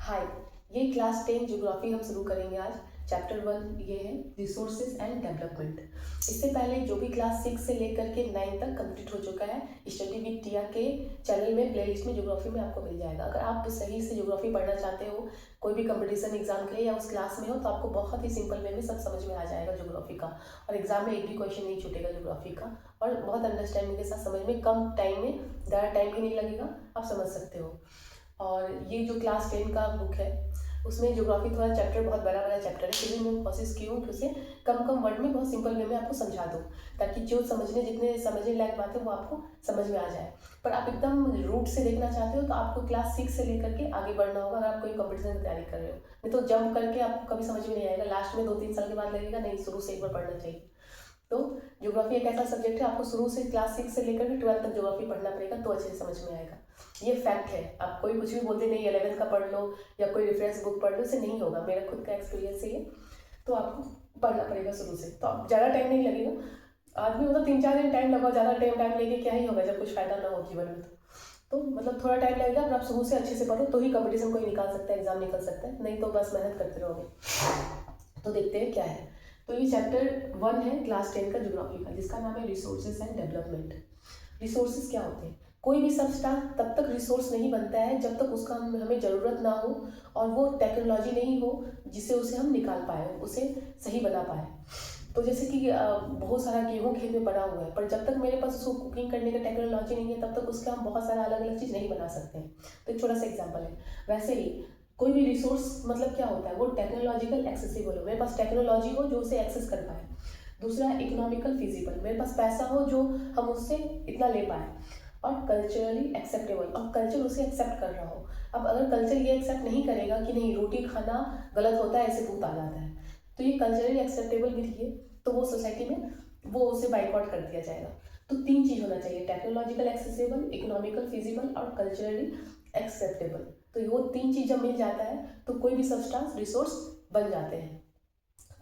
हाय, ये class 10 geography हम शुरू करेंगे आज। चैप्टर 1 ये है रिसोर्सेज एंड डेवलपमेंट। इससे पहले जो भी क्लास 6 से लेकर के 9 तक कंप्लीट हो चुका है, स्टडी विद टिया के चैनल में प्लेलिस्ट में ज्योग्राफी में आपको मिल जाएगा। अगर आप सही से ज्योग्राफी पढ़ना चाहते हो, कोई भी कंपटीशन एग्जाम के लिए या उस क्लास में हो, तो आपको बहुत ही सिंपल वे में सब समझ में आ जाएगा ज्योग्राफी का। और एग्जाम में एक भी क्वेश्चन नहीं छूटेगा ज्योग्राफी का, और बहुत अंडरस्टैंडिंग के साथ समझ में, कम टाइम में, ज़्यादा टाइम भी नहीं लगेगा, आप समझ सकते हो। और ये जो क्लास 10 का बुक है, उसमें ज्योग्राफी थोड़ा चैप्टर बहुत बड़ा बड़ा चैप्टर है, फिर भी मैं कोशिश की हूँ कि उसे कम कम वर्ड में बहुत सिंपल वे में आपको समझा दूँ, ताकि जो जितने समझने लायक बात है वो आपको समझ में आ जाए। पर आप एकदम रूट से देखना चाहते हो तो आपको क्लास 6 से लेकर के आगे बढ़ना होगा, अगर आप कोई कंपटीशन की तैयारी कर रहे हो। नहीं तो जंप करके आपको कभी समझ में नहीं आएगा, लास्ट में 2-3 साल के बाद लगेगा नहीं, शुरू से एक बार पढ़ना चाहिए। तो ज्योग्राफी एक ऐसा सब्जेक्ट है, आपको शुरू से क्लास 6 से लेकर के 12 तक ज्योग्राफी पढ़ना पड़ेगा, तो अच्छे से समझ में आएगा। ये फैक्ट है। आप कोई कुछ भी बोलते नहीं 11th का पढ़ लो या कोई रेफरेंस बुक पढ़ लो, इससे नहीं होगा, मेरा खुद का एक्सपीरियंस है ये। तो आपको पढ़ना पड़ेगा शुरू से, तो आप ज़्यादा टाइम नहीं लगेगा। आदमी मतलब 3-4 दिन टाइम लगाओ, ज़्यादा टाइम लेके क्या ही होगा जब कुछ फायदा ना हो जीवन में। तो मतलब थोड़ा टाइम लगेगा, पर आप शुरू से अच्छे से पढ़ो तो ही कंपटीशन कोई निकाल सकता है, एग्जाम निकल सकता है, नहीं तो बस मेहनत करते रहोगे। तो देखते हैं क्या है। तो ये चैप्टर 1 है क्लास 10 का ज्योग्राफी का, जिसका नाम है रिसोर्सेज एंड डेवलपमेंट। रिसोर्सेज क्या होते हैं? कोई भी सब्सटेंस तब तक रिसोर्स नहीं बनता है जब तक उसका हमें ज़रूरत ना हो, और वो टेक्नोलॉजी नहीं हो जिससे उसे हम निकाल पाए, उसे सही बना पाए। तो जैसे कि बहुत सारा गेहूँ खेत में पड़ा हुआ है, पर जब तक मेरे पास उसको कुकिंग करने का टेक्नोलॉजी नहीं है, तब तक उसका हम बहुत सारा अलग अलग चीज़ नहीं बना सकते हैं। तो एक छोटा सा एग्जाम्पल है। वैसे ही कोई भी रिसोर्स मतलब क्या होता है, वो टेक्नोलॉजिकल एक्सेसिबल हो, मेरे पास टेक्नोलॉजी हो जो उसे एक्सेस कर पाए। दूसरा इकोनॉमिकल फिजिबल, मेरे पास पैसा हो जो हम उससे इतना ले पाए। और कल्चरली एक्सेप्टेबल, और कल्चर उसे एक्सेप्ट कर रहा हो। अब अगर कल्चर ये एक्सेप्ट नहीं करेगा कि नहीं रोटी खाना गलत होता है, ऐसे भूत आ जाता है, तो ये कल्चरली एक्सेप्टेबल भी है, तो वो सोसाइटी में वो उसे बाइकआउट कर दिया जाएगा। तो 3 चीज़ होना चाहिए, टेक्नोलॉजिकल एक्सेसिबल, इकोनॉमिकल फिजिबल और कल्चरली एक्सेप्टेबल। तो वो 3 चीज़ जब मिल जाता है तो कोई भी सब्सटेंस रिसोर्स बन जाते हैं।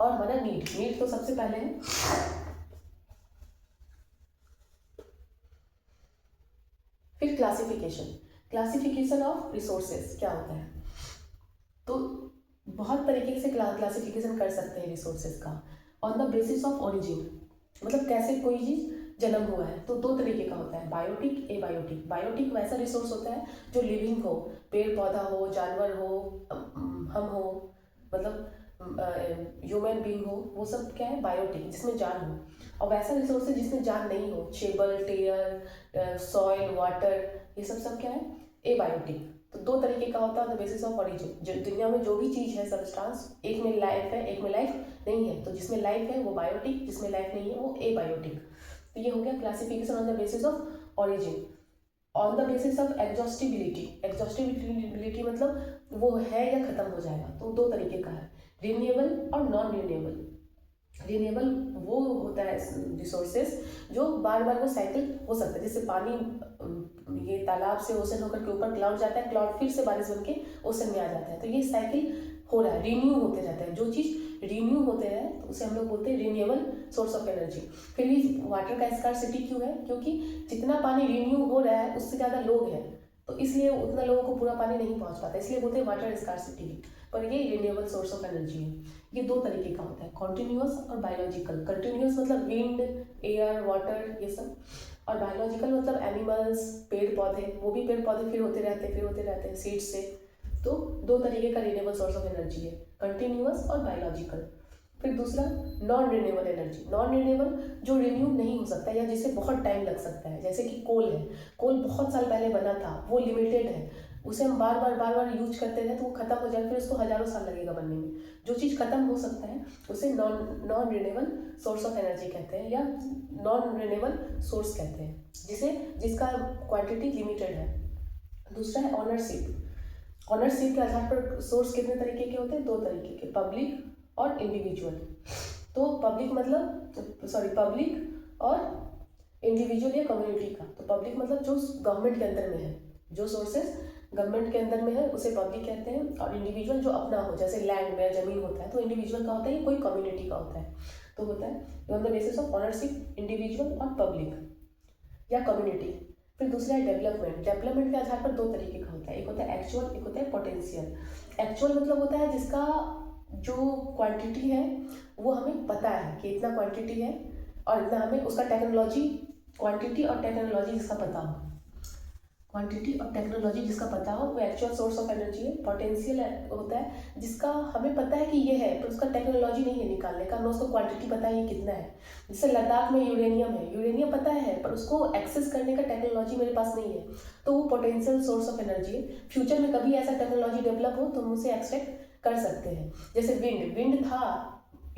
और हमारा नीड तो सबसे पहले है। फिर क्लासिफिकेशन ऑफ रिसोर्सेज क्या होता है? तो बहुत तरीके से क्लासिफिकेशन कर सकते हैं रिसोर्सेज का। On the basis of origin, मतलब कैसे कोई चीज़ जन्म हुआ है, तो 2 तरीके का होता है, बायोटिक, एबायोटिक। बायोटिक वैसा रिसोर्स होता है जो लिविंग हो, पेड़ पौधा हो, जानवर हो, हम हो, मतलब ह्यूमन बींग हो, वो सब क्या है, बायोटिक, जिसमें जान हो। और वैसा रिसोर्स है जिसमें जान नहीं हो, शेबल, टेयर, सॉइल, वाटर, ये सब क्या है, एबायोटिक। तो 2 तरीके का होता है द बेसिस ऑफ ओरिजिन। जो दुनिया में जो भी चीज़ है सब्सटेंस, एक में लाइफ है, एक में लाइफ नहीं है, तो जिसमें लाइफ है वो बायोटिक, जिसमें लाइफ नहीं है वो एबायोटिक। तो ये हो गया classification on the basis of origin. On the basis of exhaustibility मतलब वो है या खत्म हो जाएगा, तो 2 तरीके का है, रिन्यूएबल और नॉन रिन्यूएबल। रिन्यूएबल वो होता है रिसोर्सेज जो बार बार वो साइकिल हो सकता है, जैसे पानी ये तालाब से ओशन होकर के ऊपर क्लाउड जाता है, क्लाउड फिर से बारिश बन के ओशन में आ जाता है, तो ये साइकिल हो रहा है, रिन्यू होते रहता है। जो चीज़ रिन्यू होते हैं तो उसे हम लोग बोलते हैं रिन्यूएबल सोर्स ऑफ एनर्जी। फिर भी वाटर का स्कार्सिटी क्यों है? क्योंकि जितना पानी रिन्यू हो रहा है उससे ज़्यादा लोग हैं, तो इसलिए उतना लोगों को पूरा पानी नहीं पहुंच पाता, इसलिए बोलते हैं वाटर स्कार्सिटी। पर ये रिन्यूएबल सोर्स ऑफ एनर्जी है। ये 2 तरीके का होता है, कॉन्टिन्यूअस और बायोलॉजिकल। कंटिन्यूअस मतलब विंड, एयर, वाटर, ये सब। और बायोलॉजिकल मतलब एनिमल्स, पेड़ पौधे, वो भी पेड़ पौधे फिर होते रहते हैं सीड्स से। तो 2 तरीके का रिन्यूएबल सोर्स ऑफ एनर्जी है, कंटिन्यूअस और बायोलॉजिकल। फिर दूसरा non renewable energy. Non renewable जो रिन्यू नहीं हो सकता या जिसे बहुत टाइम लग सकता है, जैसे कि कोल है। कोल बहुत साल पहले बना था, वो लिमिटेड है, उसे हम बार बार यूज करते रहे तो वो खत्म हो जाए, फिर उसको हजारों साल लगेगा बनने में। जो चीज़ खत्म हो सकता है उसे non renewable source of energy कहते हैं, या नॉन रिन्यूएबल सोर्स कहते हैं, जिसका क्वांटिटी लिमिटेड है। दूसरा है ऑनरशिप। ऑनरशिप के आधार पर सोर्स कितने तरीके के होते हैं? 2 तरीके के, पब्लिक और इंडिविजुअल। तो पब्लिक और इंडिविजुअल या कम्युनिटी का। तो पब्लिक मतलब जो गवर्नमेंट के अंदर में है, जो सोर्सेस गवर्नमेंट के अंदर में है उसे पब्लिक कहते हैं। और इंडिविजुअल जो अपना हो, जैसे लैंड में जमीन होता है, तो इंडिविजुअल का होता है, कोई कम्युनिटी का होता है। तो होता है on the basis of ownership, individual और पब्लिक या कम्युनिटी। फिर दूसरा है डेवलपमेंट। डेवलपमेंट के आधार पर दो तरीके का होता है, एक होता है एक्चुअल, एक होता है पोटेंशियल। एक्चुअल मतलब होता है जिसका जो क्वांटिटी है वो हमें पता है कि इतना क्वांटिटी है और इतना हमें उसका टेक्नोलॉजी, क्वांटिटी और टेक्नोलॉजी जिसका पता हो, क्वांटिटी और टेक्नोलॉजी जिसका पता हो वो एक्चुअल सोर्स ऑफ एनर्जी है। पोटेंशियल होता है जिसका हमें पता है कि ये है पर उसका टेक्नोलॉजी नहीं है निकालने का, हमें उसको क्वांटिटी पता है ये कितना है। जैसे लद्दाख में यूरेनियम है, यूरेनियम पता है पर उसको एक्सेस करने का टेक्नोलॉजी मेरे पास नहीं है, तो वो पोटेंशियल सोर्स ऑफ एनर्जी है। फ्यूचर में कभी ऐसा टेक्नोलॉजी डेवलप हो तो हम उसे एक्सट्रैक्ट कर सकते हैं। जैसे विंड, विंड था,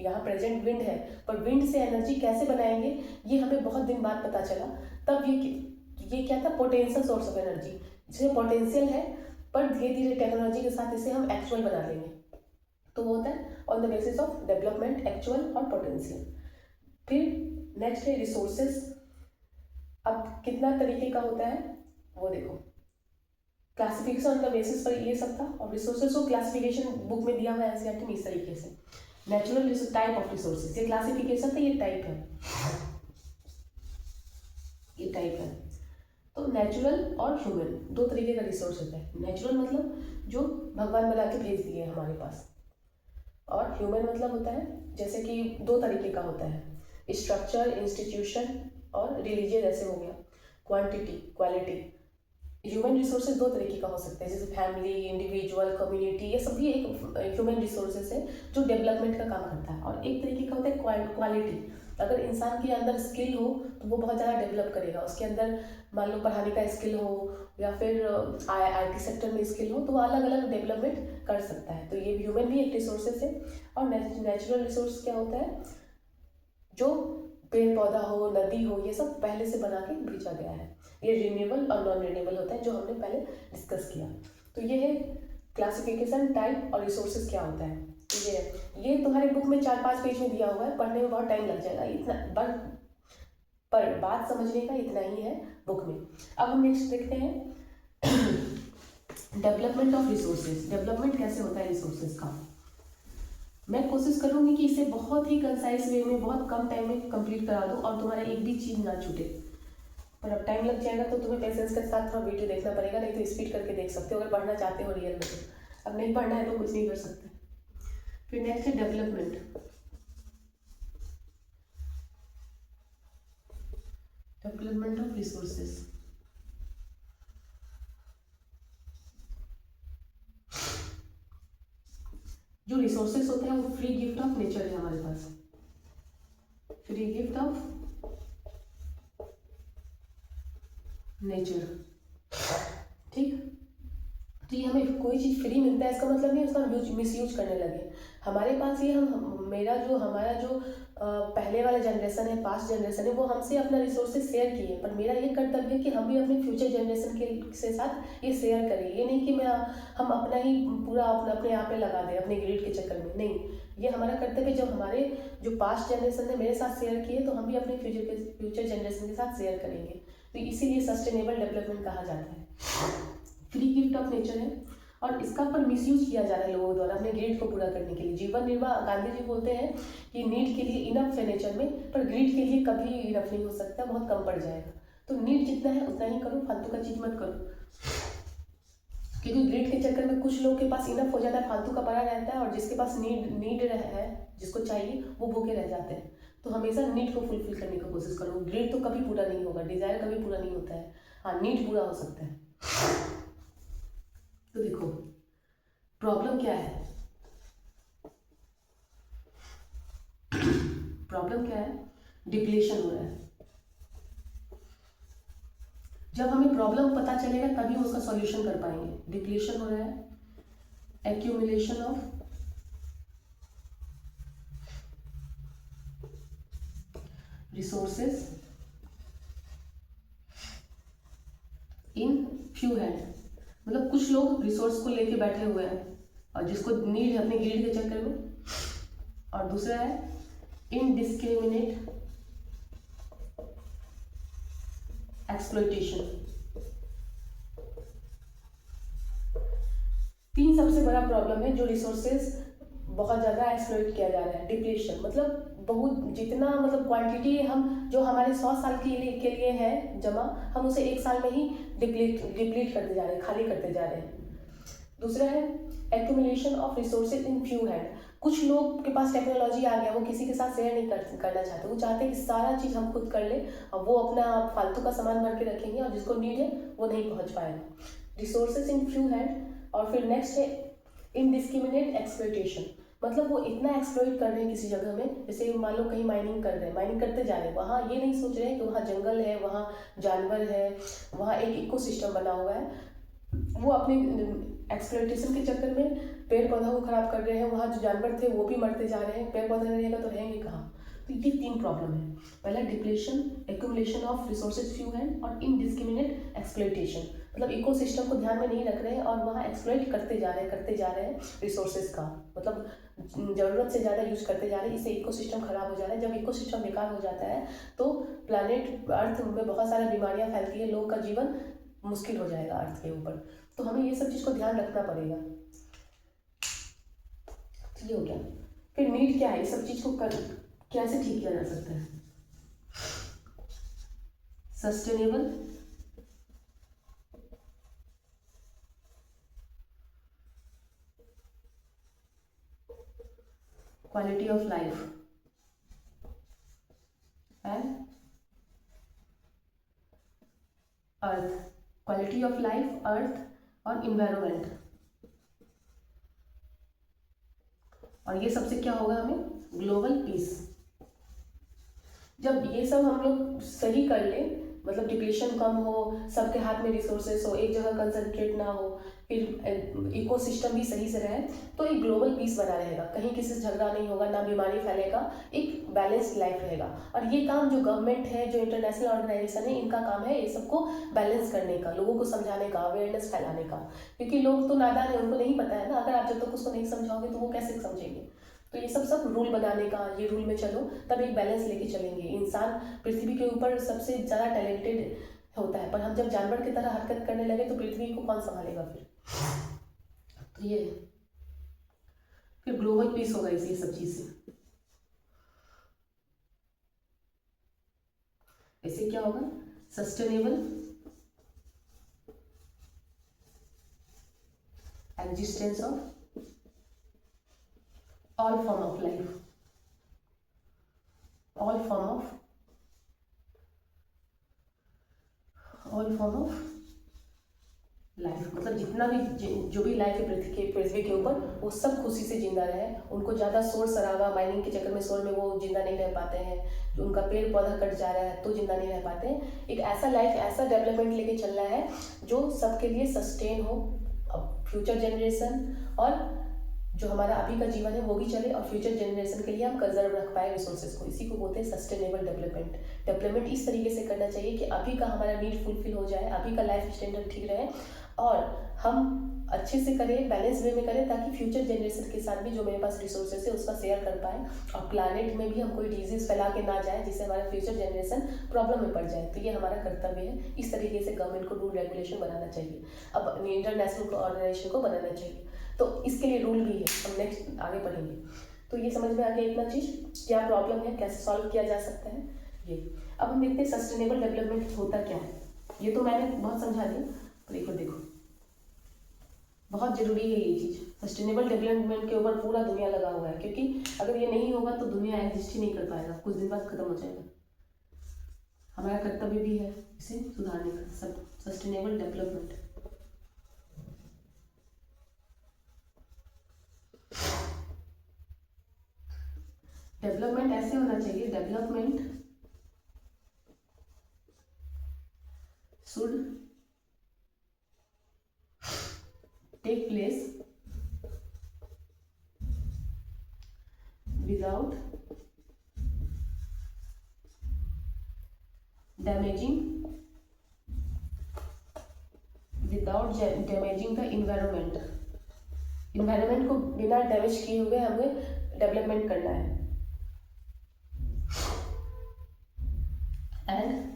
यहाँ प्रेजेंट विंड है, पर विंड से एनर्जी कैसे बनाएंगे ये हमें बहुत दिन बाद पता चला। तब ये क्या था, पोटेंशियल सोर्स ऑफ एनर्जी, जिसमें पोटेंशियल है पर धीरे धीरे टेक्नोलॉजी के साथ इसे हम एक्चुअल बना लेंगे। तो वो होता है on the basis of development, actual और पोटेंशियल। फिर नेक्स्ट है रिसोर्सेस। अब कितना तरीके का होता है वो देखो, क्लासिफिकेशन ऑन द बेसिस पर ये सब था, और रिसोर्सेज को क्लासिफिकेशन बुक में दिया हुआ है एनसीईआरटी में इस तरीके से। नेचुरल टाइप ऑफ रिसोर्सेज, ये क्लासिफिकेशन था, ये टाइप है, ये टाइप है। तो नेचुरल और ह्यूमन दो तरीके का रिसोर्स होता है। नेचुरल मतलब जो भगवान बना के भेज दिए हमारे पास, और ह्यूमन मतलब होता है जैसे कि दो तरीके का होता है, स्ट्रक्चर, इंस्टीट्यूशन और रिलीजियस, ऐसे हो गया, क्वांटिटी, क्वालिटी। ह्यूमन रिसोर्सेज दो तरीके का हो सकता है, जैसे फैमिली, इंडिविजुअल, कम्युनिटी, ये सभी एक ह्यूमन रिसोर्सेज है जो डेवलपमेंट का काम करता है। और एक तरीके का होता है क्वालिटी। अगर इंसान के अंदर स्किल हो तो वो बहुत ज़्यादा डेवलप करेगा, उसके अंदर मान लो पढ़ाने का स्किल हो या फिर IT सेक्टर में स्किल हो तो वो अलग अलग डेवलपमेंट कर सकता है। तो ये ह्यूमन भी एक रिसोर्सेज है। और नेचुरल रिसोर्स क्या होता है, जो पेड़ पौधा हो, नदी हो, ये सब पहले से बना के भेजा गया है। ये रिन्यूएबल और नॉन रिन्यूएबल होता है जो हमने पहले डिस्कस किया। तो ये है क्लासिफिकेशन, टाइप और रिसोर्सेज क्या होता है। ये तुम्हारे बुक में 4-5 पेज में दिया हुआ है, पढ़ने में बहुत टाइम लग जाएगा, इतना पर बात समझने का इतना ही है बुक में। अब हम नेक्स्ट देखते हैं डेवलपमेंट ऑफ रिसोर्सेज। डेवलपमेंट कैसे होता है रिसोर्सेज का। मैं कोशिश करूंगी कि इसे बहुत ही कंसाइज वे में बहुत कम टाइम में कंप्लीट करा दूं और तुम्हारा एक भी चीज़ ना छूटे। पर अब टाइम लग जाएगा तो तुम्हें पेशेंस के साथ थोड़ा वीडियो देखना पड़ेगा, नहीं तो स्पीड करके देख सकते हो अगर पढ़ना चाहते हो रियल में। तो अब नहीं पढ़ना है तो कुछ नहीं कर सकते। फिर नेक्स्ट है डेवलपमेंट। Development of resources. जो रिसोर्सेज होते हैं वो फ्री गिफ्ट ऑफ नेचर है हमारे पास, फ्री गिफ्ट ऑफ नेचर, ठीक। तो ये हमें कोई चीज़ फ्री मिलता है इसका मतलब नहीं उसका हम मिसयूज करने लगे। हमारे पास ये हमारा जो पहले वाला जनरेशन है, पास्ट जनरेशन है, वो हमसे अपना रिसोर्सेज शेयर किए, पर मेरा ये कर्तव्य है कि हम भी अपने फ्यूचर जनरेशन के साथ ये शेयर करें। ये नहीं कि हम अपना ही पूरा अपने आप पे लगा दें अपने ग्रिड के चक्कर में, नहीं। ये हमारा कर्तव्य, जब हमारे जो पास्ट जनरेशन ने मेरे साथ शेयर किए तो हम भी अपने फ्यूचर जनरेशन के साथ शेयर करेंगे। तो इसीलिए सस्टेनेबल डेवलपमेंट कहा जाता है। फ्री गिफ्ट ऑफ नेचर है और इसका पर मिसयूज किया जा रहा है लोगों द्वारा अपने ग्रिड को पूरा करने के लिए। जीवन निर्वाह, गांधी जी बोलते हैं कि नीड के लिए इनफ है नेचर में, पर ग्रिड के लिए कभी इनफ नहीं हो सकता, बहुत कम पड़ जाएगा। तो नीड जितना है उतना ही करो, फालतू का चीज मत करो, क्योंकि ग्रिड के चक्कर में कुछ लोग के पास इनफ हो जाता है, फालतू का पड़ा रहता है, और जिसके पास नीड है, जिसको चाहिए, वो भूखे रह जाते हैं। तो हमेशा नीड को फुलफिल करने की कोशिश करो। ग्रिड तो कभी पूरा नहीं होगा, डिजायर कभी पूरा नहीं होता है, हाँ नीड पूरा हो सकता है। तो देखो प्रॉब्लम क्या है, प्रॉब्लम क्या है, डिप्लेशन हो रहा है। जब हमें प्रॉब्लम पता चलेगा तभी हम उसका सॉल्यूशन कर पाएंगे। डिप्लेशन हो रहा है, accumulation of resources in few hand, मतलब कुछ लोग रिसोर्स को लेके बैठे हुए हैं और जिसको नीड है अपने ग्रिड के चक्कर में। और दूसरा है इनडिस्क्रिमिनेट एक्सप्लॉइटेशन। तीन सबसे बड़ा प्रॉब्लम है जो रिसोर्सेज बहुत ज़्यादा एक्सप्लॉइट किया जा रहा है। डिप्लेशन मतलब बहुत जितना मतलब क्वांटिटी हम जो हमारे 100 साल के लिए है जमा, हम उसे 1 साल में ही डिप्लीट करते जा रहे हैं, खाली करते जा रहे हैं। दूसरा है accumulation of resources in few hand. कुछ लोग के पास टेक्नोलॉजी आ गया, वो किसी के साथ शेयर नहीं करना चाहते, वो चाहते हैं कि सारा चीज़ हम खुद कर लें, और वो अपना फालतू का सामान भर के रखेंगे और जिसको नीड है वो नहीं पहुंच पाएगा। Resources in few hand. और फिर नेक्स्ट है इनडिस्क्रिमिनेट एक्सप्लॉयटेशन, मतलब वो इतना एक्सप्लॉइट कर रहे हैं किसी जगह में, जैसे मान लो कहीं माइनिंग कर रहे हैं, माइनिंग करते जा रहे हैं, वहाँ ये नहीं सोच रहे हैं कि वहाँ जंगल है, वहाँ जानवर है, वहाँ एक इकोसिस्टम बना हुआ है, वो अपने एक्सप्लॉयटेशन के चक्कर में पेड़ पौधों को खराब कर रहे हैं, वहाँ जो जानवर थे वो भी मरते जा रहे हैं, पेड़ पौधे नहीं रहेगा तो रहेंगे कहाँ। तो ये 3 प्रॉब्लम है। पहला depletion, accumulation of resources few hand, और इनडिस्क्रिमिनेट एक्सप्लॉयटेशन, मतलब इकोसिस्टम को ध्यान में नहीं रख रहे हैं और वहाँ एक्सप्लॉइट करते जा रहे हैं रिसोर्सेज का, मतलब ज़रूरत से ज़्यादा यूज करते जा रहे हैं, इससे इकोसिस्टम खराब हो जा रहा है। जब इकोसिस्टम बेकार हो जाता है तो प्लैनेट अर्थ में बहुत सारी बीमारियाँ फैलती है, लोगों का जीवन मुश्किल हो जाएगा अर्थ के ऊपर। तो हमें ये सब चीज़ को ध्यान रखना पड़ेगा। ये हो गया। फिर नीड क्या है, इस सब चीज़ को कैसे ठीक किया जा सकता है। Sustainable quality of life and earth, quality of life, earth और इन्वायरमेंट। और ये सबसे क्या होगा, हमें ग्लोबल पीस। जब ये सब हम लोग सही कर ले, मतलब डिप्रेशन कम हो, सबके हाथ में रिसोर्सेस हो, एक जगह कंसंट्रेट ना हो, फिर इकोसिस्टम भी सही से रहे, तो एक ग्लोबल पीस बना रहेगा, कहीं किसी से झगड़ा नहीं होगा, ना बीमारी फैलेगा, एक बैलेंस्ड लाइफ रहेगा। और ये काम जो गवर्नमेंट है, जो इंटरनेशनल ऑर्गेनाइजेशन है, इनका काम है ये सबको बैलेंस करने का, लोगों को समझाने का, अवेयरनेस फैलाने का, क्योंकि लोग तो नादान है, उनको नहीं पता है ना। अगर आप जब तक उसको नहीं समझाओगे तो वो कैसे समझेंगे। तो ये सब रूल बनाने का, ये रूल में चलो, तब एक बैलेंस लेके चलेंगे। इंसान पृथ्वी के ऊपर सबसे ज़्यादा टैलेंटेड होता है, पर हम जब जानवर की तरह हरकत करने लगे तो पृथ्वी को कौन संभालेगा फिर। तो ये फिर ग्लोबल पीस होगा इसी सब चीज़ से। ऐसे क्या होगा, sustainable existence of all form of life, all form of life, मतलब जितना भी जो भी लाइफ है पृथ्वी के ऊपर, वो सब खुशी से जिंदा रहे। उनको ज़्यादा शोर शराबा, माइनिंग के चक्कर में शोर में वो जिंदा नहीं रह पाते हैं, जो उनका पेड़ पौधा कट जा रहा है तो जिंदा नहीं रह पाते हैं। एक ऐसा लाइफ, ऐसा डेवलपमेंट लेके चलना है जो सबके लिए सस्टेन हो, फ्यूचर जनरेशन और जो हमारा अभी का जीवन है वो भी चले, और फ्यूचर जनरेशन के लिए हम कंजर्व रख पाए रिसोर्सेज को। इसी को बोलते हैं सस्टेनेबल डेवलपमेंट। डेवलपमेंट इस तरीके से करना चाहिए कि अभी का हमारा नीड फुलफिल हो जाए, अभी का लाइफ स्टैंडर्ड ठीक रहे, और हम अच्छे से करें, बैलेंस वे में करें, ताकि फ्यूचर जनरेशन के साथ भी जो मेरे पास रिसोर्सेज है उसका शेयर कर पाए, और प्लानेट में भी हम कोई डिजीज फैला के ना जाए जिससे हमारा फ्यूचर जनरेशन प्रॉब्लम में पड़ जाए। तो ये हमारा कर्तव्य है। इस तरीके से गवर्नमेंट को रूल रेगुलेशन बनाना चाहिए, अब इंटरनेशनल ऑर्गेनाइजेशन को बनाना चाहिए। तो इसके लिए रूल भी है, हम नेक्स्ट आगे पढ़ेंगे। तो ये समझ में आ गया इतना चीज़, क्या प्रॉब्लम है, कैसे सॉल्व किया जा सकता है ये। अब हम देखते हैं सस्टेनेबल डेवलपमेंट होता क्या है। ये तो मैंने बहुत समझा दिया, देखो बहुत ज़रूरी है ये चीज़। सस्टेनेबल डेवलपमेंट के ऊपर पूरा दुनिया लगा हुआ है, क्योंकि अगर ये नहीं होगा तो दुनिया एग्जिस्ट ही नहीं कर पाएगा, कुछ दिन बाद खत्म हो जाएगा। हमारा कर्तव्य भी है इसे सुधारने का। सब सस्टेनेबल डेवलपमेंट, डेवलपमेंट ऐसे होना चाहिए, development should take place without damaging the environment. Environment को बिना डैमेज किए हुए हमें डेवलपमेंट करना है। And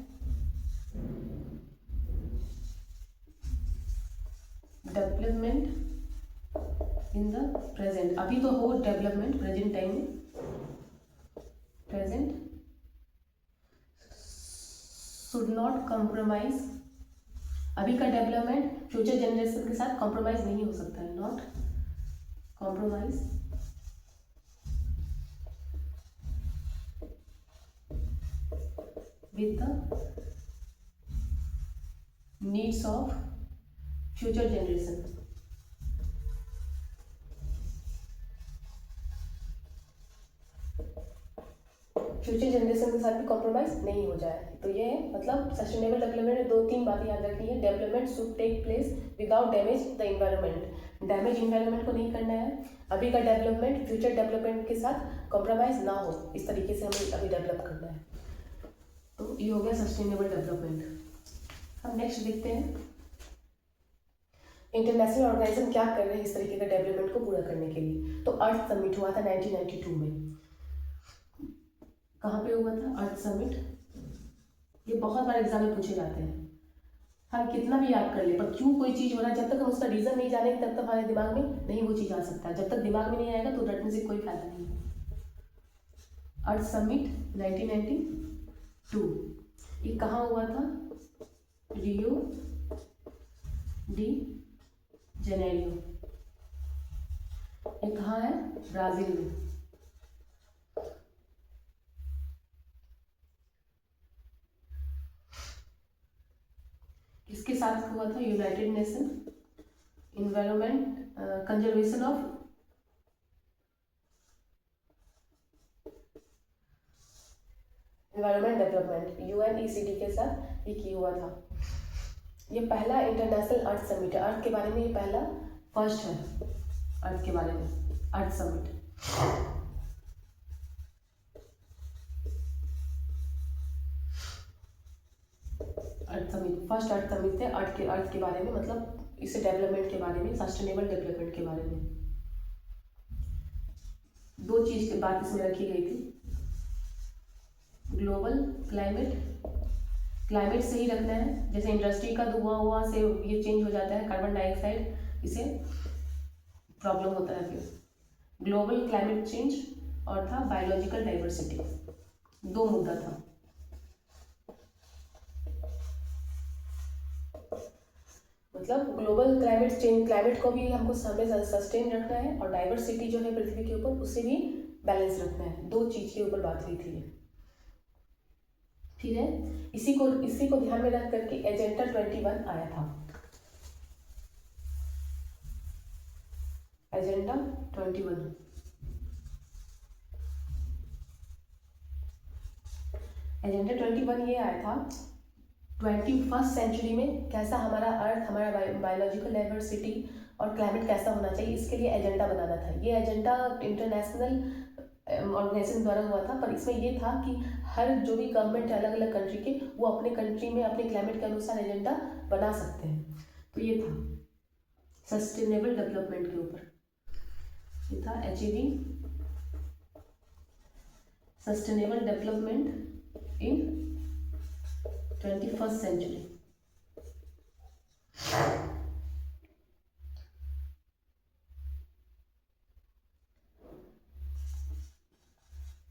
development in the present, अभी तो हो डेवलपमेंट प्रेजेंट टाइम में, present should not compromise, अभी का डेवलपमेंट फ्यूचर जनरेशन के साथ कॉम्प्रोमाइज नहीं हो सकता है, not compromise with the needs of future generation. Future generation के साथ भी कॉम्प्रोमाइज नहीं हो जाए, तो ये है मतलब सस्टेनेबल डेवलपमेंट में 2-3 बातें याद रखनी है। Development should take place without damage the environment, damage environment को नहीं करना है। अभी का डेवलपमेंट फ्यूचर डेवलपमेंट के साथ कॉम्प्रोमाइज ना हो, इस तरीके से हमें अभी डेवलप करना है। तो ये हो गया सस्टेनेबल डेवलपमेंट। हम नेक्स्ट देखते हैं इंटरनेशनल ऑर्गेनाइजेशन क्या कर रहे हैं इस तरीके का डेवलपमेंट को पूरा करने के लिए। तो अर्थ समिट हुआ था 1992 में। कहाँ पे हुआ था अर्थ समिट? ये बहुत बार एग्जाम में पूछे जाते हैं, हम कितना भी याद कर ले पर क्यों कोई चीज़ हो रहा है, जब तक हम उसका रीज़न नहीं जानेंगे तब तक हमारे दिमाग में नहीं वो चीज़ आ सकता। जब तक दिमाग में नहीं आएगा तो रटने से कोई फायदा नहीं है। अर्थ समिट 1992 ये कहाँ हुआ था? Rio de Janeiro. ये कहाँ है? ब्राजील में। इसके साथ हुआ था United nation environment conservation of environment development, UNECD के साथ ये किया हुआ था। ये पहला इंटरनेशनल अर्थ समिट है। अर्थ के बारे में ये पहला फर्स्ट है, अर्थ के बारे में अर्थ समिट। अर्थ समिट फर्स्ट अर्थ समिट थे अर्थ के बारे में, मतलब इसे डेवलपमेंट के बारे में, सस्टेनेबल डेवलपमेंट के बारे में। 2 चीज की बात इसमें रखी गई थी, ग्लोबल क्लाइमेट से ही रखना है। जैसे इंडस्ट्री का धुआं से ये चेंज हो जाता है, कार्बन डाइऑक्साइड, इसे प्रॉब्लम होता है। फिर ग्लोबल क्लाइमेट चेंज और था बायोलॉजिकल डाइवर्सिटी, 2 मुद्दा था। मतलब ग्लोबल क्लाइमेट को भी हमको हमें सस्टेन रखना है और डाइवर्सिटी जो है पृथ्वी के ऊपर उसे भी बैलेंस रखना है। 2 चीज के ऊपर बात हुई थी। ठीक है, इसी को ध्यान में रख करके एजेंडा 21 आया था। एजेंडा 21 ये आया था 21st सेंचुरी में कैसा हमारा अर्थ, हमारा बायोलॉजिकल डाइवर्सिटी और क्लाइमेट कैसा होना चाहिए, इसके लिए एजेंडा बनाना था। ये एजेंडा इंटरनेशनल ऑर्गेनाइजेशन द्वारा हुआ था, पर इसमें ये था कि हर जो भी गवर्नमेंट है अलग अलग कंट्री के, वो अपने कंट्री में अपने क्लाइमेट के अनुसार एजेंडा बना सकते हैं। तो ये था सस्टेनेबल डेवलपमेंट के ऊपर, ये था achieving sustainable development in 21st century.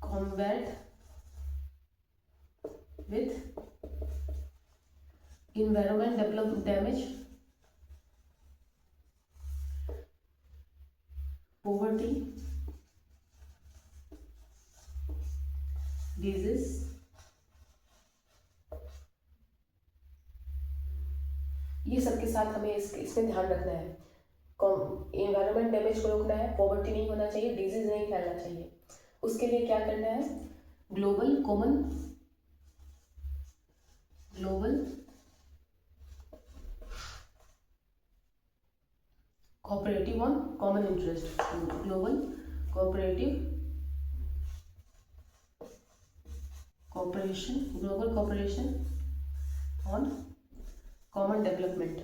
combat with environment development damage, poverty, disease, ये सब के साथ हमें इसमें ध्यान रखना है। इन्वायरमेंट डैमेज को रोकना है, पॉवर्टी नहीं होना चाहिए, डिजीज नहीं फैलना चाहिए। उसके लिए क्या करना है? Global cooperative on common interest, global cooperation on common development.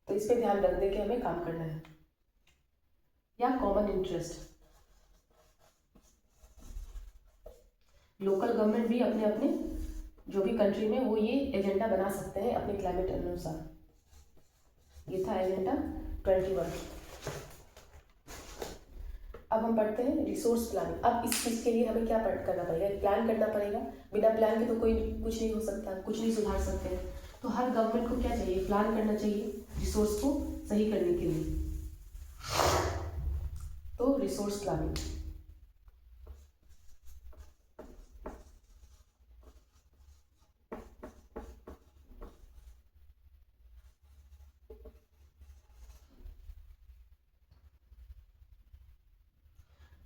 तो इस पे ध्यान रख दे के हमें काम करना है, या कॉमन इंटरेस्ट। लोकल गवर्नमेंट भी अपने अपने जो भी कंट्री में वो ये एजेंडा बना सकते हैं अपने क्लाइमेट अनुसार। ये था एजेंडा 21। अब हम पढ़ते हैं रिसोर्स प्लानिंग। अब इस चीज़ के लिए हमें क्या करना पड़ेगा, प्लान करना पड़ेगा। बिना प्लान के तो कोई कुछ नहीं हो सकता, कुछ नहीं सुधार सकते हैं। तो हर गवर्नमेंट को क्या चाहिए, प्लान करना चाहिए रिसोर्स को सही करने के लिए। तो रिसोर्स प्लानिंग,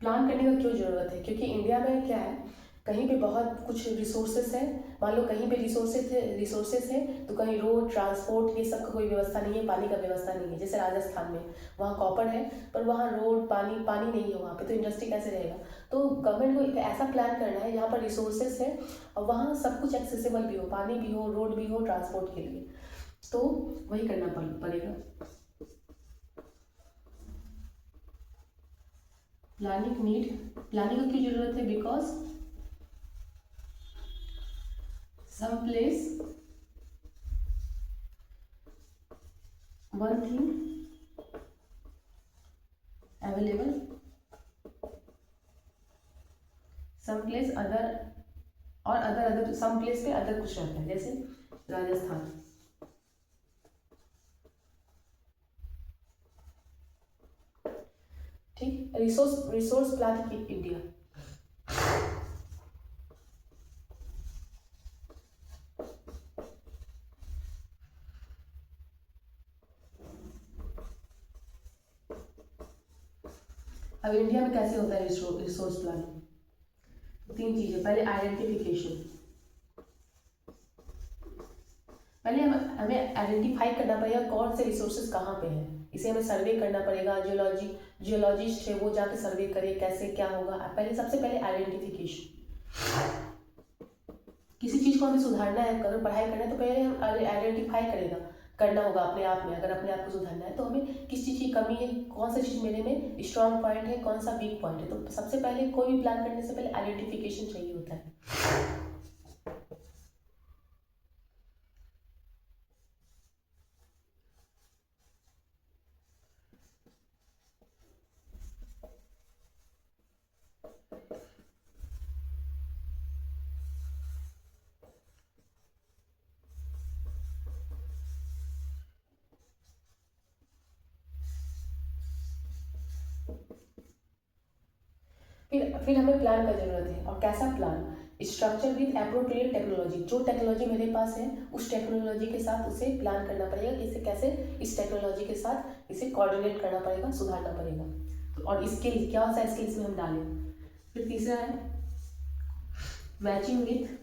प्लान करने का क्यों ज़रूरत है, क्योंकि इंडिया में क्या है, कहीं पे बहुत कुछ रिसोर्सेस है। मान लो कहीं पे रिसोर्सेस है तो कहीं रोड ट्रांसपोर्ट ये सब का कोई व्यवस्था नहीं है, पानी का व्यवस्था नहीं है। जैसे राजस्थान में वहाँ कॉपर है पर वहाँ रोड पानी नहीं है वहाँ पे, तो इंडस्ट्री कैसे रहेगा। तो गवर्नमेंट को एक ऐसा प्लान करना है जहाँ पर रिसोर्सेस है और वहाँ सब कुछ एक्सेसिबल भी हो, पानी भी हो, रोड भी हो, ट्रांसपोर्ट के लिए। तो वही करना पड़ेगा। प्लानिंग की जरूरत है because some place one thing available, some place other, और अदर सम प्लेस पे अदर कुछ रहता है, जैसे राजस्थान। ठीक, रिसोर्स प्लानिंग इंडिया। अब इंडिया में कैसे होता है रिसोर्स प्लानिंग, तीन चीजें। पहले आइडेंटिफिकेशन, पहले हमें आइडेंटिफाई करना पड़ेगा कौन से रिसोर्सेज कहाँ पे हैं। इसे हमें सर्वे करना पड़ेगा, जियोलॉजिस्ट है वो जाके सर्वे करे कैसे क्या होगा। पहले सबसे पहले आइडेंटिफिकेशन, किसी चीज़ को हमें सुधारना है, अगर पढ़ाई करना है तो पहले हम आइडेंटिफाई करना होगा अपने आप में। अगर अपने आप को सुधारना है तो हमें किस चीज़ की कमी है, कौन सा चीज़ मेरे में स्ट्रॉन्ग पॉइंट है, कौन सा वीक पॉइंट है। तो सबसे पहले कोई भी प्लान करने से पहले आइडेंटिफिकेशन चाहिए होता है। फिर हमें प्लान का जरूरत है, और कैसा plan, structure with appropriate technology. जो टेक्नोलॉजी मेरे पास है उस टेक्नोलॉजी के साथ उसे प्लान करना पड़ेगा कि इसे कैसे इस टेक्नोलॉजी के साथ इसे कोऑर्डिनेट करना पड़ेगा, सुधारना पड़ेगा। तो और स्किल, क्या सा स्किल इसमें हम डालें। फिर तीसरा है matching with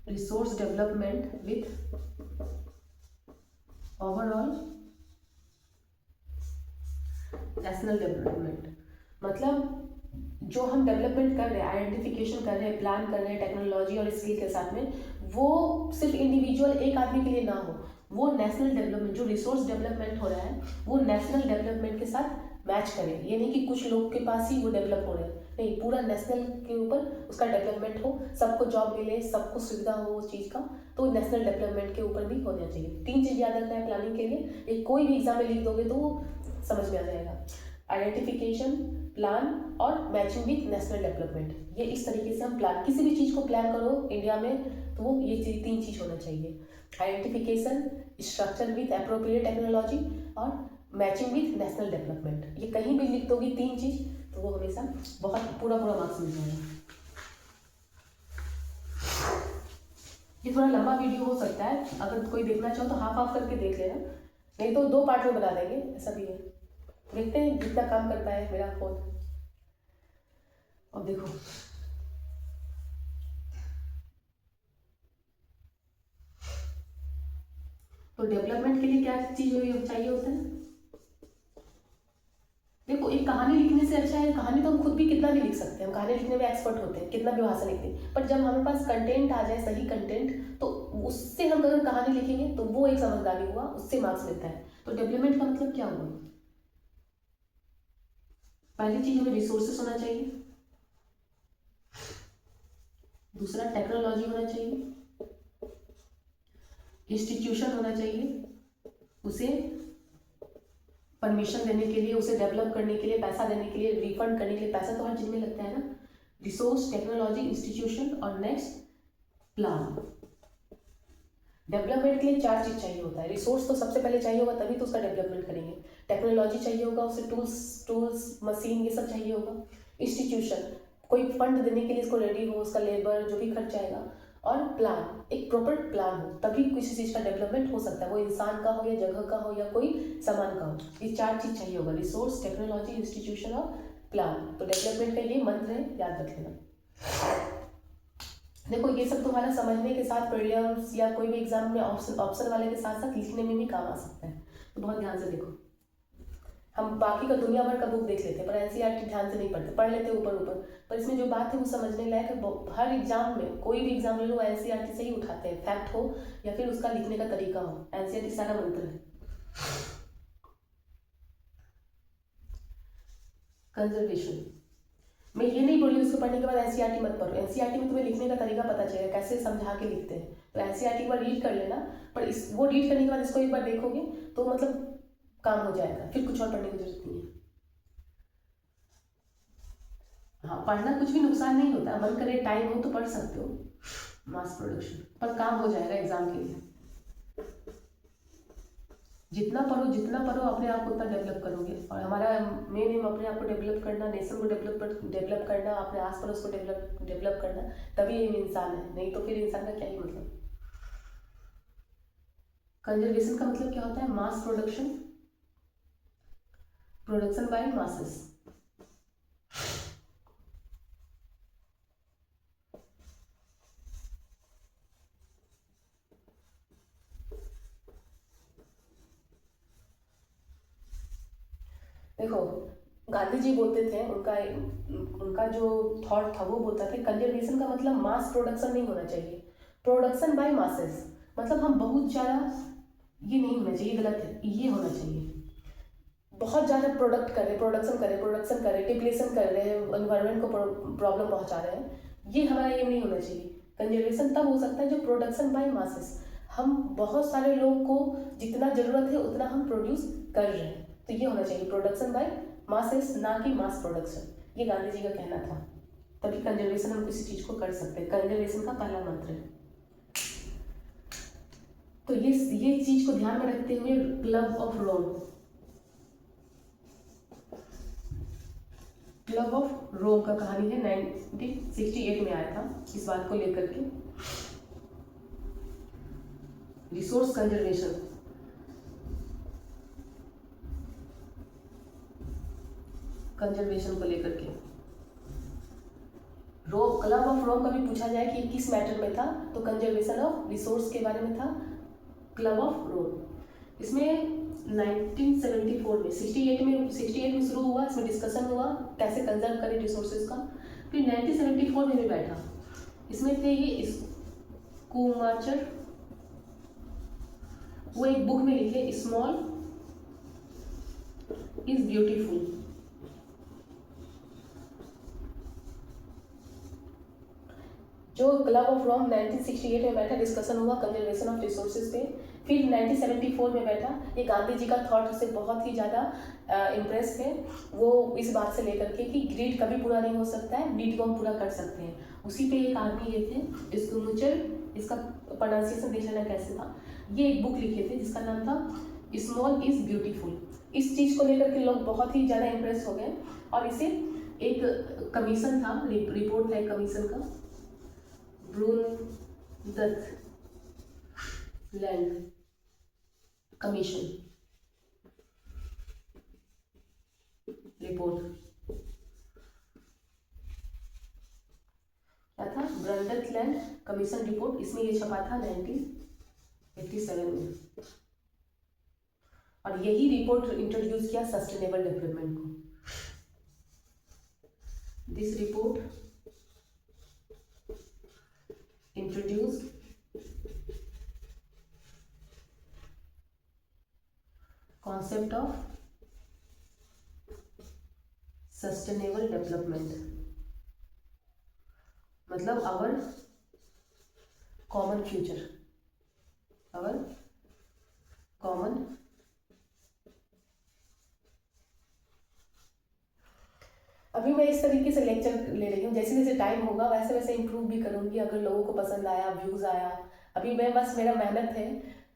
resource development with overall national development. मतलब जो हम डेवलपमेंट कर रहे हैं, आइडेंटिफिकेशन कर रहे हैं, प्लान कर रहे हैं टेक्नोलॉजी और स्किल के साथ में, वो सिर्फ इंडिविजुअल एक आदमी के लिए ना हो, वो नेशनल डेवलपमेंट, जो रिसोर्स डेवलपमेंट हो रहा है वो नेशनल डेवलपमेंट के साथ मैच करे। ये नहीं कि कुछ लोग के पास ही वो डेवलप हो रहे हैं, नहीं, पूरा नेशनल के ऊपर उसका डेवलपमेंट हो, सबको जॉब मिले, सबको सुविधा हो उस चीज़ का, तो नेशनल डेवलपमेंट के ऊपर भी होना चाहिए। तीन चीज़ याद रखना है प्लानिंग के लिए, ये कोई भी एग्जाम में लिख दोगे तो वो समझ में आ जाएगा। आइडेंटिफिकेशन, प्लान और मैचिंग विथ नेशनल डेवलपमेंट। ये इस तरीके से हम प्लान, किसी भी चीज़ को प्लान करो इंडिया में तो वो ये तीन चीज़ होना चाहिए। Identification, structure with appropriate technology और मैचिंग विथ नेशनल डेवलपमेंट। ये कहीं भी लिख दोगी तीन चीज़ तो वो हमेशा बहुत पूरा मार्क्स मिल जाएगा। ये थोड़ा लंबा वीडियो हो सकता है, अगर कोई देखना चाहो तो हाफ करके देख लेना, नहीं तो 2 पार्ट में बना देंगे, ऐसा भी है। देखते हैं जितना काम कर पाए मेरा फोन। अब देखो, तो डेवलपमेंट के लिए क्या चीज चाहिए होता है। देखो, एक कहानी लिखने से अच्छा है, कहानी तो हम खुद भी कितना भी लिख सकते हैं, हम कहानी लिखने में एक्सपर्ट होते हैं, कितना भी भाषा लिखते हैं, पर जब हमारे पास कंटेंट आ जाए, सही कंटेंट, तो उससे हम अगर कहानी लिखेंगे तो वो एक समझदारी हुआ, उससे मार्क्स मिलता है। तो डेवलपमेंट का मतलब क्या हुआ, पहली चीज हमें रिसोर्सेस होना चाहिए, दूसरा टेक्नोलॉजी होना चाहिए, इंस्टीट्यूशन होना चाहिए, उसे परमिशन देने के लिए, उसे डेवलप करने के लिए, पैसा देने के लिए, रिफंड करने के लिए, पैसा तो हर चीज में लगता है ना। रिसोर्स, टेक्नोलॉजी, इंस्टीट्यूशन और नेक्स्ट प्लान। डेवलपमेंट के लिए 4 चीज चाहिए होता है। रिसोर्स तो सबसे पहले चाहिए होगा, तभी तो उसका डेवलपमेंट करेंगे। टेक्नोलॉजी चाहिए होगा, उसे टूल्स मशीन ये सब चाहिए होगा। इंस्टीट्यूशन, कोई फंड देने के लिए इसको रेडी हो, उसका लेबर जो भी खर्च आएगा। और प्लान, एक प्रॉपर प्लान हो, तभी किसी चीज का डेवलपमेंट हो सकता है, वो इंसान का हो या जगह का हो या कोई सामान का हो। ये 4 चीज चाहिए होगा, रिसोर्स, टेक्नोलॉजी, इंस्टीट्यूशन और प्लान। तो डेवलपमेंट का ये मंत्र है, याद रख लेना। देखो ये सब तुम्हारा समझने के साथ प्रीलिम्स या कोई भी एग्जाम में ऑप्शन वाले के साथ साथ लिखने में भी काम आ सकता है, तो बहुत ध्यान से देखो। हम बाकी का दुनिया भर का बुक देख लेते हैं पर एनसीईआरटी ध्यान से नहीं पढ़ते, पढ़ लेते ऊपर ऊपर, पर इसमें जो बात है वो समझने लायक है। हर एग्जाम में कोई भी एग्जाम ले लो एनसीईआरटी से ही उठाते हैं, फैक्ट हो या फिर उसका लिखने का तरीका हो, एनसीईआरटी सारा मंत्र है। कंजर्वेशन, मैं ये नहीं बोल रही उसको पढ़ने के बाद एनसीईआरटी मत पढ़ो, एनसीईआरटी में तुम्हें लिखने का तरीका पता चलेगा, कैसे समझा के लिखते हैं। तो एनसीईआरटी एक बार रीड कर लेना, पर वो रीड करने के बाद इसको एक बार देखोगे तो मतलब काम हो जाएगा, फिर कुछ और पढ़ने की जरूरत नहीं है। हाँ, पढ़ना कुछ भी नुकसान नहीं होता, मन करे टाइम हो तो पढ़ सकते हो मास प्रोडक्शन, पर काम हो जाएगा एग्जाम के लिए। जितना पढ़ो अपने आप को उतना डेवलप करोगे। और हमारा मेन एम अपने आप को डेवलप करना, नेशन को डेवलप करना, अपने आस पड़ोस को डेवलप करना, तभी एम इंसान है, नहीं तो फिर इंसान का क्या ही मतलब। कंजर्वेशन का मतलब क्या होता है? Mass production by masses. देखो गांधी जी बोलते थे, उनका जो थॉट था वो बोलता था कंजर्वेशन का मतलब मास प्रोडक्शन नहीं होना चाहिए, प्रोडक्शन बाय मासेस। मतलब हम बहुत ज़्यादा, ये नहीं होना चाहिए, गलत है, ये होना चाहिए। बहुत ज़्यादा प्रोडक्शन कर रहे, डिप्लेशन कर रहे हैं, एनवायरनमेंट को प्रॉब्लम पहुंचा रहे हैं, ये हमारा एम नहीं होना चाहिए। कंजर्वेशन तब हो सकता है जो प्रोडक्शन बाय मासेस, हम बहुत सारे लोग को जितना ज़रूरत है उतना हम प्रोड्यूस कर रहे हैं, तो ये होना चाहिए प्रोडक्शन बाय मासेस, ना कि मास प्रोडक्शन। ये गांधी जी का कहना था, तभी कंजर्वेशन हम किसी चीज़ को कर सकते हैं। कंजर्वेशन का पहला मंत्र है। तो ये चीज़ को ध्यान में रखते हुए क्लब ऑफ रोम का कहानी है, 1968 में आया था, इस बात को लेकर के। रिसोर्स कंजर्वेशन को लेकर के क्लब ऑफ रोम का भी पूछा जाए कि किस मैटर में था, तो कंजर्वेशन ऑफ रिसोर्स के बारे में था क्लब ऑफ रोम। इसमें 1974 में 68 में शुरू हुआ, इसमें डिस्कशन हुआ कैसे कंजर्व करें रिसोर्सेज का। फिर 1974 में भी बैठा, इसमें थे ये स्कूमाचर, वो एक बुक में लिखे स्मॉल इज ब्यूटीफुल। जो क्लब ऑफ रोम 1968 में बैठा, डिस्कशन हुआ कंजर्वेशन ऑफ रिसोर्सेज पे। फिर 1974 में बैठा, ये गांधी जी का थॉट से बहुत ही ज़्यादा इम्प्रेस थे वो, इस बात से लेकर के कि ग्रीड कभी पूरा नहीं हो सकता है, नीड को हम पूरा कर सकते हैं। उसी पे एक आदमी ये थे स्कूमचर, इसका प्रोनाउंसिएशन देख लेना कैसे था। ये एक बुक लिखे थे जिसका नाम था स्मॉल इज ब्यूटीफुल। इस चीज़ को लेकर के लोग बहुत ही ज़्यादा इम्प्रेस हो गए, और इसे एक कमीशन था, रिपोर्ट था एक कमीशन का, ब्रूनदत्त लैंड कमीशन रिपोर्ट, क्या था? Brundtland commission report. इसमें ये छपा था 1987 में, और यही रिपोर्ट इंट्रोड्यूस किया सस्टेनेबल डेवलपमेंट को। This report introduce concept of sustainable development, मतलब our common future। Our common अभी मैं इस तरीके से लेक्चर ले रही हूँ, जैसे जैसे टाइम होगा वैसे वैसे इम्प्रूव भी करूँगी, अगर लोगों को पसंद आया, व्यूज़ आया। अभी मैं बस मेरा मेहनत है,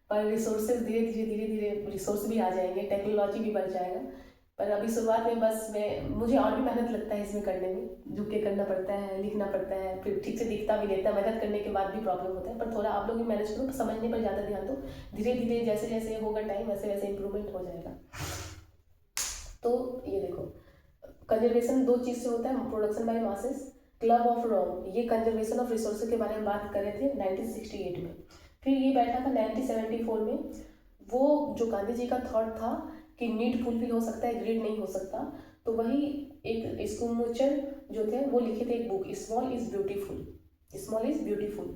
पर रिसोर्सेज धीरे धीरे रिसोर्स भी आ जाएंगे, टेक्नोलॉजी भी बढ़ जाएगा। पर अभी शुरुआत में बस मुझे और भी मेहनत लगता है इसमें करने में, झुक के करना पड़ता है, लिखना पड़ता है, फिर ठीक से दिखता भी नहीं था, मेहनत करने के बाद भी प्रॉब्लम होता है। पर थोड़ा आप लोग भी मैनेज करो, समझने पर ज़्यादा ध्यान दो, धीरे धीरे जैसे जैसे होगा टाइम वैसे वैसे इंप्रूवमेंट हो जाएगा। तो ये देखो, कंजर्वेशन दो चीज़ से होता है, production by masses, club of Rome, ये कंजर्वेशन ऑफ रिसोर्सेज के बारे में बात कर रहे थे 1968 में। फिर ये बैठा था 1974 में, वो जो गांधी जी का थॉट था कि नीड फुलफिल हो सकता है, ग्रीड नहीं हो सकता, तो वही एक स्कूमुचर जो थे वो लिखे थे एक book, small is beautiful, small is beautiful.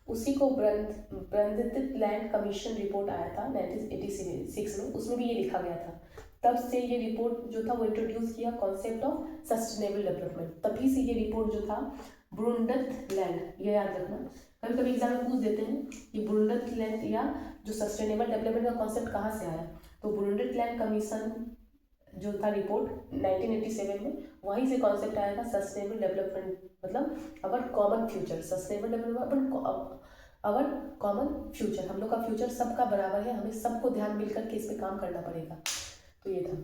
उसी को ब्रंदित लैंड कमीशन रिपोर्ट आया था 1986 में, उसमें भी ये लिखा गया था। तब से ये रिपोर्ट जो था वो इंट्रोड्यूस किया कॉन्सेप्ट ऑफ सस्टेनेबल डेवलपमेंट, तभी से ये रिपोर्ट जो था ब्रुंडत लैंड, ये याद रखना, कभी कभी एग्जाम में पूछ देते हैं कि ब्रुंडत लैंड या जो सस्टेनेबल डेवलपमेंट का कॉन्सेप्ट कहाँ से आया, तो ब्रुंडत लैंड कमीशन जो था रिपोर्ट 1987 में, वहीं से कॉन्सेप्ट आया था सस्टेनेबल डेवलपमेंट, मतलब अवर कॉमन फ्यूचर, सस्टेनेबल डेवलपमेंट अवर कॉमन फ्यूचर, हम लोग का फ्यूचर सबका बराबर है, हमें सबको ध्यान मिलकर के इस पर काम करना पड़ेगा। तो ये था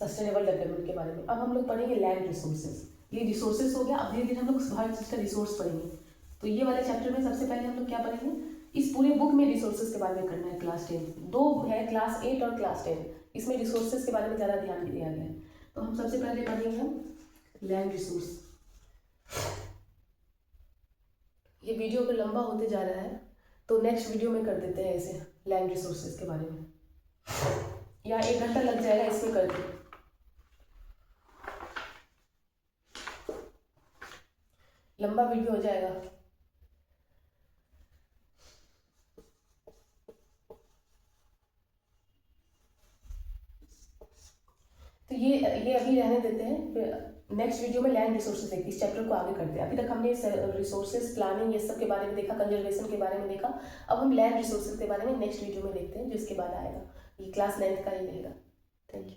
सस्टेनेबल डेवलपमेंट के बारे में। अब हम लोग पढ़ेंगे लैंड रिसोर्सेज, ये रिसोर्सेज हो गया। अब धीरे धीरे हम लोग हर चीज़ का रिसोर्स पढ़ेंगे। तो ये वाले चैप्टर में सबसे पहले हम लोग क्या पढ़ेंगे, इस पूरे बुक में रिसोर्सेज के बारे में करना है। क्लास 10 दो है, क्लास 8 और क्लास 10, इसमें रिसोर्सेज के बारे में ज़्यादा ध्यान दिया गया है। तो हम सबसे पहले पढ़ेंगे हम लैंड रिसोर्स। ये वीडियो को लंबा होते जा रहा है, तो नेक्स्ट वीडियो में कर देते हैं इसे, लैंड रिसोर्सेज के बारे में, या 1 घंटा लग जाएगा इसमें करके, लंबा वीडियो हो जाएगा। तो ये अभी रहने देते हैं, फिर नेक्स्ट वीडियो में लैंड रिसोर्सेज देखते हैं, इस चैप्टर को आगे करते हैं। अभी तक हमने रिसोर्सेज प्लानिंग ये सब के बारे में देखा, कंजर्वेशन के बारे में देखा। अब हम लैंड रिसोर्सेज के बारे में नेक्स्ट वीडियो में देखते हैं, जो इसके बाद आएगा। ये क्लास 9 का ही रहेगा। Thank you.